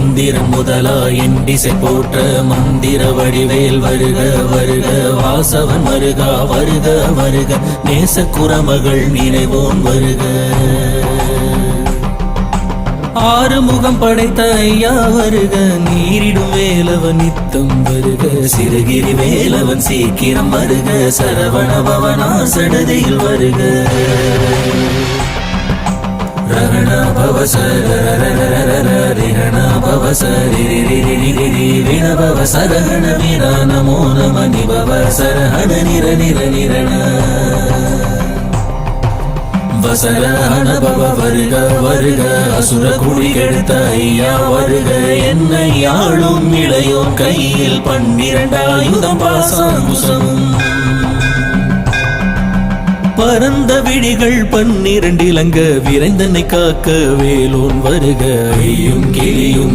இந்திரன் முதலா எண்டிசை போற்ற மந்திர வடிவேல் வருக வருக வாசவன் வருகா வருக வருக நேச குரமகள் நினைவோன் வருக ஆறுமுகம் படைத்த ஐயா வருக நீரிடும் வேலவன் நித்தம் வருக சிறுகிரி வேலவன் சீக்கிரம் வருக சரவண பவனா சடதியில் வருக ரணா பவசர ரிரணா பவசரி விண பவசரஹண வீரா நமோ நம நிபவ சரஹண நிர நிர நிரண வசரஹண பவ வருக வருக அசுர குடி கெடுத்த ஐயா வருக என்னை ஆளும் இளையோன் கையில் 12 ஆயுதம் பாசாங்குசமும் பரந்த விழிகள் 12 இலங்க விரைந்தனை காக்க வேலோன் வருக ஐயும் கிளியும்